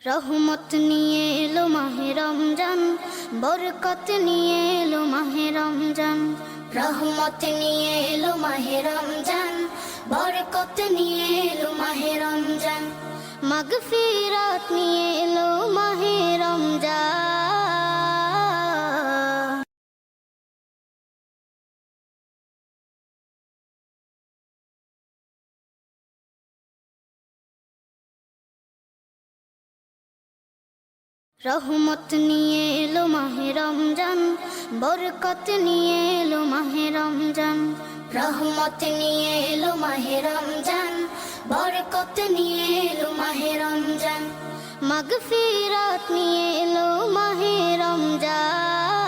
রহমত নিয়ে এলো মাহে রমজান, বরকত নিয়ে এলো মাহে রমজান। রহমত নিয়ে এলো মাহে রমজান, বরকত নিয়ে এলো মাহে রমজান। মাগফিরাত নিয়ে এলো মাহে রমজান। রহমত নিয়ে এলো মাহে রমজান, বরকত নিয়ে এলো মাহে রমজান। রহমত নিয়ে এলো মাহে রমজান, বরকত নিয়ে এলো মাহে রমজান। মাগফিরাত নিয়ে এলো মাহে রমজান।